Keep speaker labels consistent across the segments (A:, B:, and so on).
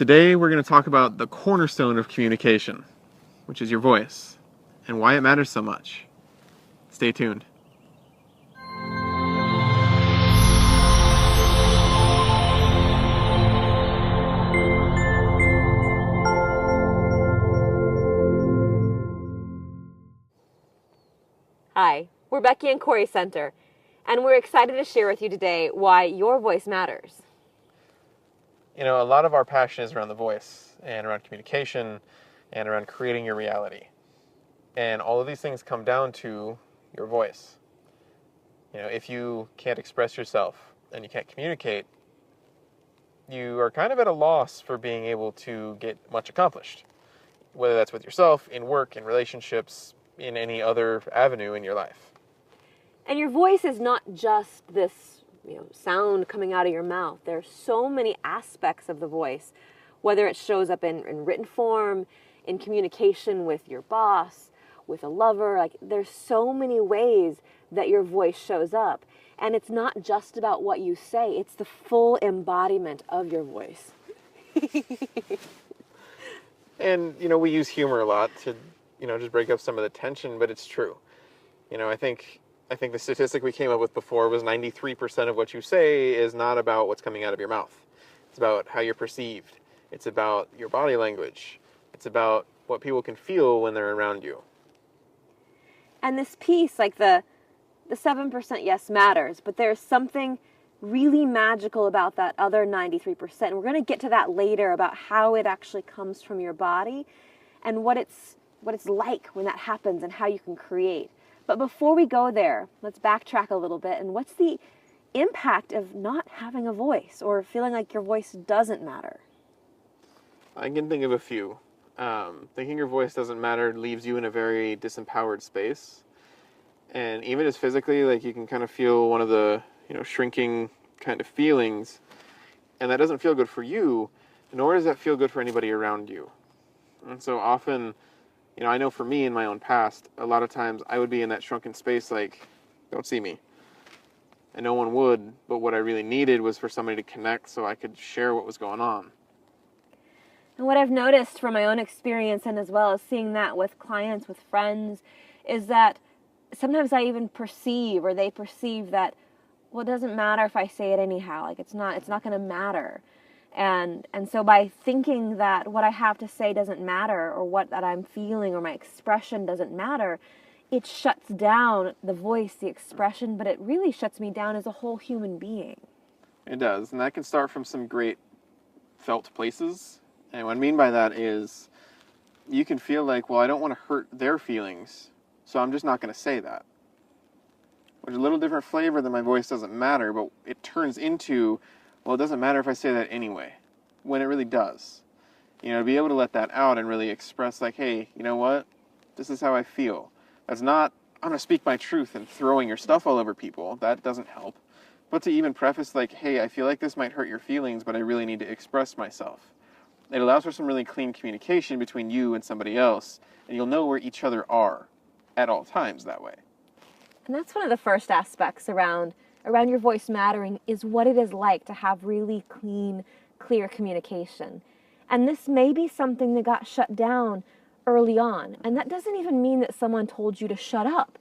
A: Today we're going to talk about the cornerstone of communication, which is your voice, and why it matters so much. Stay tuned.
B: Hi, we're Becky and Corey Center, and we're excited to share with you today why your voice matters.
A: You know, a lot of our passion is around the voice and around communication and around creating your reality. And all of these things come down to your voice. You know, if you can't express yourself and you can't communicate, you are kind of at a loss for being able to get much accomplished. Whether that's with yourself, in work, in relationships, in any other avenue in your life.
B: And your voice is not just this, sound coming out of your mouth. There's so many aspects of the voice, whether it shows up in written form, in communication with your boss, with a lover. There's so many ways that your voice shows up. And it's not just about what you say, it's the full embodiment of your voice.
A: And, we use humor a lot to, just break up some of the tension, but it's true. I think the statistic we came up with before was 93% of what you say is not about what's coming out of your mouth. It's about how you're perceived. It's about your body language. It's about what people can feel when they're around you.
B: And this piece, the 7% yes matters, but there's something really magical about that other 93%. And we're going to get to that later about how it actually comes from your body and what it's like when that happens and how you can create. But before we go there, let's backtrack a little bit. And what's the impact of not having a voice or feeling like your voice doesn't matter?
A: I can think of a few. Thinking your voice doesn't matter leaves you in a very disempowered space. And even as physically, you can kind of feel one of the, shrinking kind of feelings. And that doesn't feel good for you, nor does that feel good for anybody around you. And so often, I know for me in my own past, a lot of times I would be in that shrunken space don't see me. And no one would, but what I really needed was for somebody to connect so I could share what was going on.
B: And what I've noticed from my own experience and as well as seeing that with clients, with friends, is that sometimes I even perceive or they perceive that, well, it doesn't matter if I say it anyhow. It's not going to matter. And so by thinking that what I have to say doesn't matter or what that I'm feeling or my expression doesn't matter, it shuts down the voice, the expression, but it really shuts me down as a whole human being.
A: It does, and that can start from some great felt places. And what I mean by that is you can feel I don't want to hurt their feelings, so I'm just not going to say that. Which is a little different flavor than my voice doesn't matter, but it turns into, well, it doesn't matter if I say that anyway, when it really does. To be able to let that out and really express hey, you know what? This is how I feel. That's not, I'm going to speak my truth and throwing your stuff all over people. That doesn't help. But to even preface hey, I feel like this might hurt your feelings, but I really need to express myself. It allows for some really clean communication between you and somebody else, and you'll know where each other are at all times that way.
B: And that's one of the first aspects around your voice mattering is what it is like to have really clean, clear communication. And this may be something that got shut down early on. And that doesn't even mean that someone told you to shut up.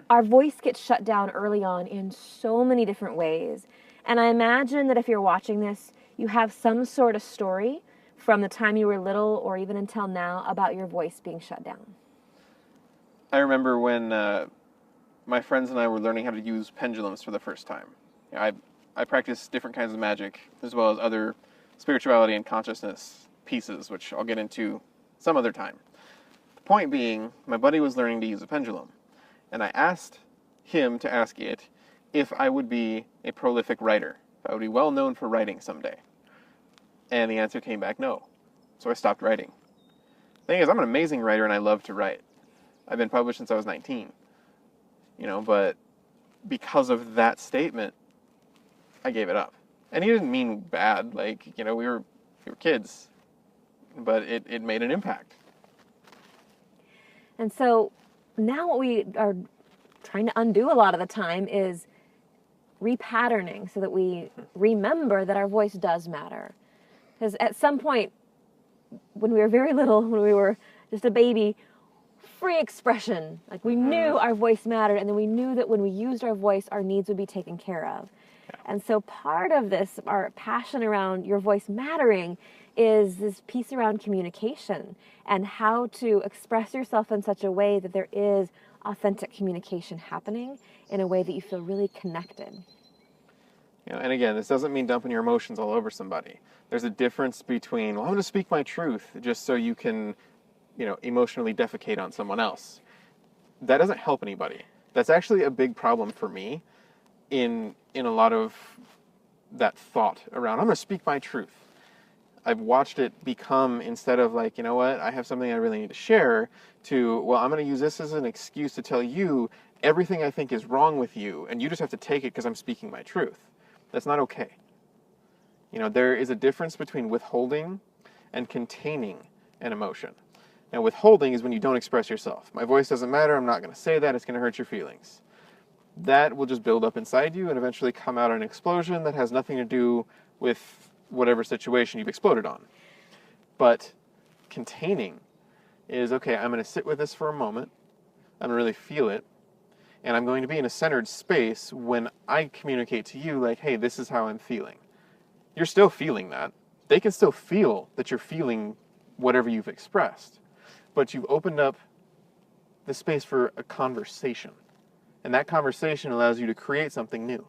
B: Our voice gets shut down early on in so many different ways. And I imagine that if you're watching this, you have some sort of story from the time you were little or even until now about your voice being shut down.
A: I remember when my friends and I were learning how to use pendulums for the first time. I practice different kinds of magic as well as other spirituality and consciousness pieces, which I'll get into some other time. The point being, my buddy was learning to use a pendulum, and I asked him to ask it if I would be a prolific writer, if I would be well known for writing someday. And the answer came back no. So I stopped writing. The thing is, I'm an amazing writer and I love to write. I've been published since I was 19. But because of that statement, I gave it up. And he didn't mean bad, we were kids. But it made an impact.
B: And so now what we are trying to undo a lot of the time is repatterning so that we remember that our voice does matter. Because at some point, when we were very little, when we were just a baby, free expression. Like we knew our voice mattered, and then we knew that when we used our voice, our needs would be taken care of. Yeah. And so part of this, our passion around your voice mattering, is this piece around communication and how to express yourself in such a way that there is authentic communication happening in a way that you feel really connected.
A: You know, and again, this doesn't mean dumping your emotions all over somebody. There's a difference between, well, I'm going to speak my truth just so you can, you know, emotionally defecate on someone else. That doesn't help anybody. That's actually a big problem for me in a lot of that thought around, I'm going to speak my truth. I've watched it become, instead of like, you know what, I have something I really need to share, to, well, I'm going to use this as an excuse to tell you everything I think is wrong with you, and you just have to take it because I'm speaking my truth. That's not okay. You know, there is a difference between withholding and containing an emotion. Now, withholding is when you don't express yourself. My voice doesn't matter, I'm not going to say that, it's going to hurt your feelings. That will just build up inside you and eventually come out an explosion that has nothing to do with whatever situation you've exploded on. But containing is, okay, I'm going to sit with this for a moment, I'm going to really feel it, and I'm going to be in a centered space when I communicate to you, like, hey, this is how I'm feeling. You're still feeling that. They can still feel that you're feeling whatever you've expressed. But you've opened up the space for a conversation. And that conversation allows you to create something new.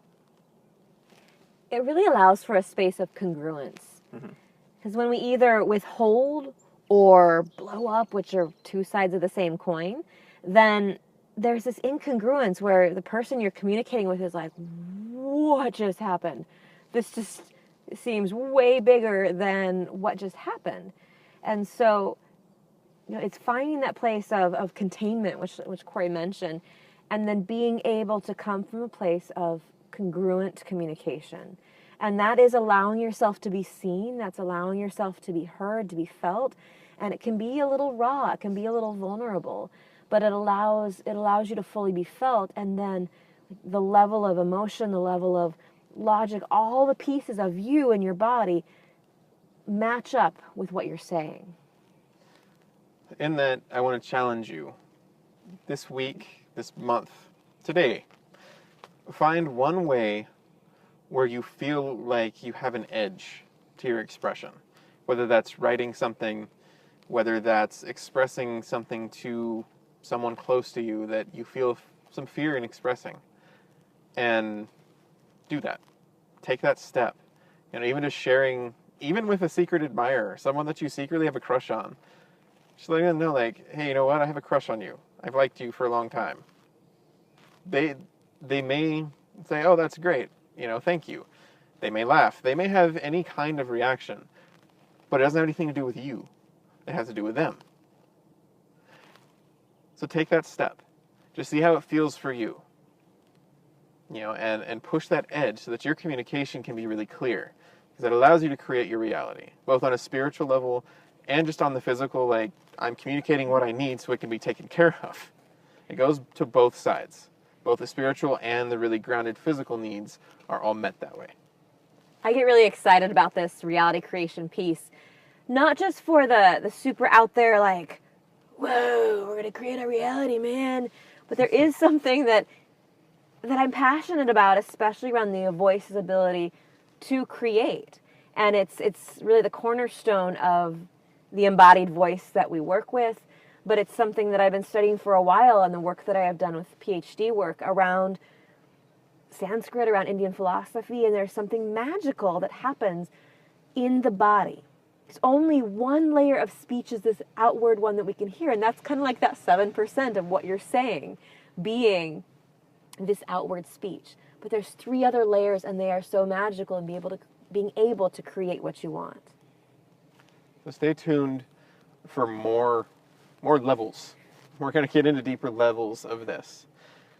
B: It really allows for a space of congruence. Because when we either withhold or blow up, which are two sides of the same coin, then there's this incongruence where the person you're communicating with is like, what just happened? This just seems way bigger than what just happened. And so, you know, it's finding that place of containment, which Corey mentioned, and then being able to come from a place of congruent communication. And that is allowing yourself to be seen, that's allowing yourself to be heard, to be felt, and it can be a little raw, it can be a little vulnerable, but it allows you to fully be felt, and then the level of emotion, the level of logic, all the pieces of you and your body match up with what you're saying.
A: In that, I want to challenge you this week, this month, today. Find one way where you feel like you have an edge to your expression. Whether that's writing something, whether that's expressing something to someone close to you that you feel some fear in expressing. And do that. Take that step. You know, even just sharing, even with a secret admirer, someone that you secretly have a crush on, just letting them know, like, hey, you know what? I have a crush on you. I've liked you for a long time. They may say, oh, that's great. You know, thank you. They may laugh. They may have any kind of reaction. But it doesn't have anything to do with you. It has to do with them. So take that step. Just see how it feels for you. You know, and push that edge so that your communication can be really clear. Because it allows you to create your reality, both on a spiritual level and just on the physical, like, I'm communicating what I need so it can be taken care of. It goes to both sides. Both the spiritual and the really grounded physical needs are all met that way.
B: I get really excited about this reality creation piece. Not just for the super out there, like, whoa, we're going to create a reality, man. But there is something that I'm passionate about, especially around the voice's ability to create. And it's really the cornerstone of the embodied voice that we work with. But it's something that I've been studying for a while, and the work that I have done with PhD work around Sanskrit, around Indian philosophy, and there's something magical that happens in the body. It's only one layer of speech is this outward one that we can hear, and that's kind of like that 7% of what you're saying being this outward speech. But there's 3 other layers, and they are so magical in being able to create what you want.
A: So stay tuned for more levels. We're going to get into deeper levels of this.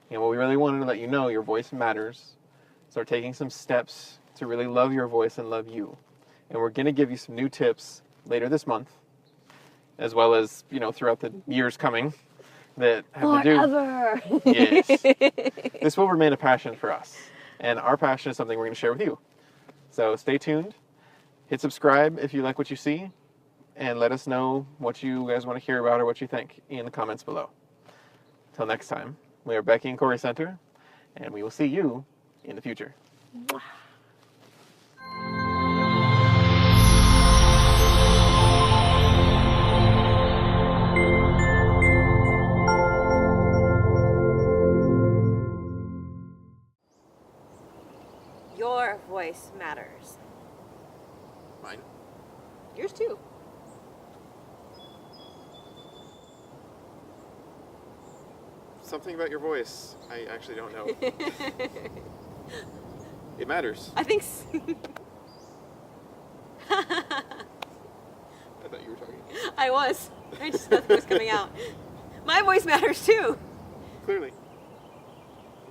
A: You know, what we really wanted to let you know, your voice matters. Start taking some steps to really love your voice and love you. And we're going to give you some new tips later this month, as well as, you know, throughout the years coming that have
B: Forever.
A: to do. Yes. This will remain a passion for us. And our passion is something we're going to share with you. So stay tuned. Hit subscribe if you like what you see, and let us know what you guys want to hear about or what you think in the comments below. Till next time, we are Becky and Corey Center, and we will see you in the future.
B: Your voice matters.
A: Mine?
B: Yours too.
A: Something about your voice. I actually don't know. It matters.
B: I think
A: I thought you were talking.
B: I was. I just thought it was coming out. My voice matters too.
A: Clearly.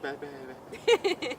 A: Bye, bye, bye.